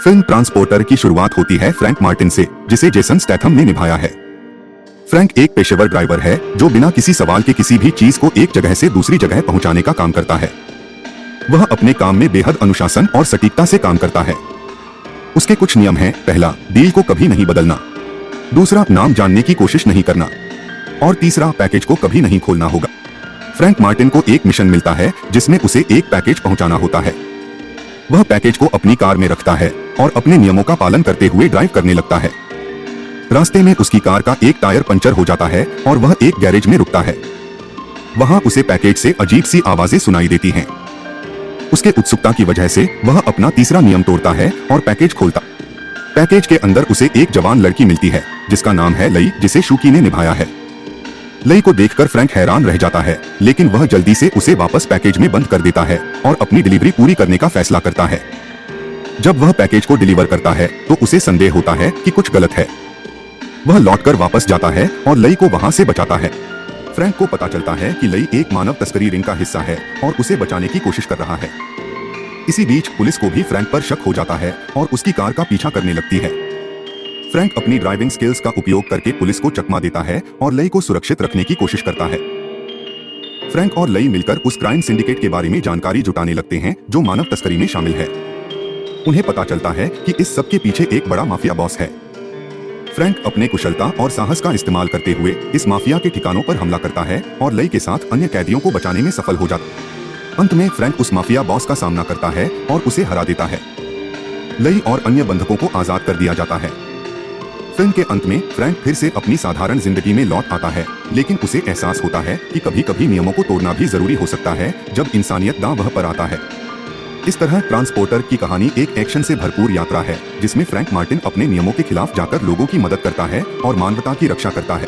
Film transporter की शुरुआत होती है फ्रैंक मार्टिन से, जिसे जेसन स्टैथम ने निभाया है। फ्रैंक एक पेशेवर ड्राइवर है जो बिना किसी सवाल के किसी भी चीज को एक जगह से दूसरी जगह पहुंचाने का काम करता है। वह अपने काम में बेहद अनुशासन और सटीकता से काम करता है। उसके कुछ नियम हैं। पहला, डील को कभी नहीं बदलना। दूसरा, नाम जानने की कोशिश नहीं करना। और तीसरा, पैकेज को कभी नहीं खोलना होगा। फ्रैंक मार्टिन को एक मिशन मिलता है जिसमें उसे एक पैकेज पहुंचाना होता है। वह पैकेज को अपनी कार में रखता है और अपने नियमों का पालन करते हुए ड्राइव करने लगता है। रास्ते में उसकी कार का एक टायर पंचर हो जाता है और वह एक गैरेज में रुकता है। वहां उसे पैकेज से अजीब सी आवाजें सुनाई देती हैं। उसके उत्सुकता की वजह से वह अपना तीसरा नियम तोड़ता है और पैकेज खोलता। पैकेज के अंदर उसे एक जवान लड़की मिलती है जिसका नाम है लई, जिसे शूकी ने निभाया है। लई को देखकर फ्रैंक हैरान रह जाता है, लेकिन वह जल्दी से उसे वापस पैकेज में बंद कर देता है और अपनी डिलीवरी पूरी करने का फैसला करता है। जब वह पैकेज को डिलीवर करता है तो उसे संदेह होता है कि कुछ गलत है। वह लौटकर वापस जाता है और लई को वहां से बचाता है। फ्रैंक को पता चलता है कि लई एक मानव तस्करी रिंग का हिस्सा है और उसे बचाने की कोशिश कर रहा है। इसी बीच पुलिस को भी फ्रैंक पर शक हो जाता है और उसकी कार का पीछा करने लगती है। फ्रैंक अपनी ड्राइविंग स्किल्स का उपयोग करके पुलिस को चकमा देता है और लई को सुरक्षित रखने की कोशिश करता है। फ्रैंक और लई मिलकर उस क्राइम सिंडिकेट के बारे में जानकारी जुटाने लगते हैं जो मानव तस्करी में शामिल है। उन्हें पता चलता है कि इस सब के पीछे एक बड़ा माफिया बॉस है। फ्रैंक अपने कुशलता और साहस का इस्तेमाल करते हुए इस माफिया के ठिकानों पर हमला करता है और लई के साथ अन्य कैदियों को बचाने में सफल हो जाता है। अंत में फ्रैंक उस माफिया बॉस का सामना करता है और उसे हरा देता है। लई और अन्य बंधकों को आजाद कर दिया जाता है। फिल्म के अंत में फ्रैंक फिर से अपनी साधारण जिंदगी में लौट आता है, लेकिन उसे एहसास होता है कि कभी कभी नियमों को तोड़ना भी जरूरी हो सकता है जब इंसानियत दांव पर आता है। इस तरह ट्रांसपोर्टर की कहानी एक एक्शन से भरपूर यात्रा है जिसमें फ्रैंक मार्टिन अपने नियमों के खिलाफ जाकर लोगों की मदद करता है और मानवता की रक्षा करता है।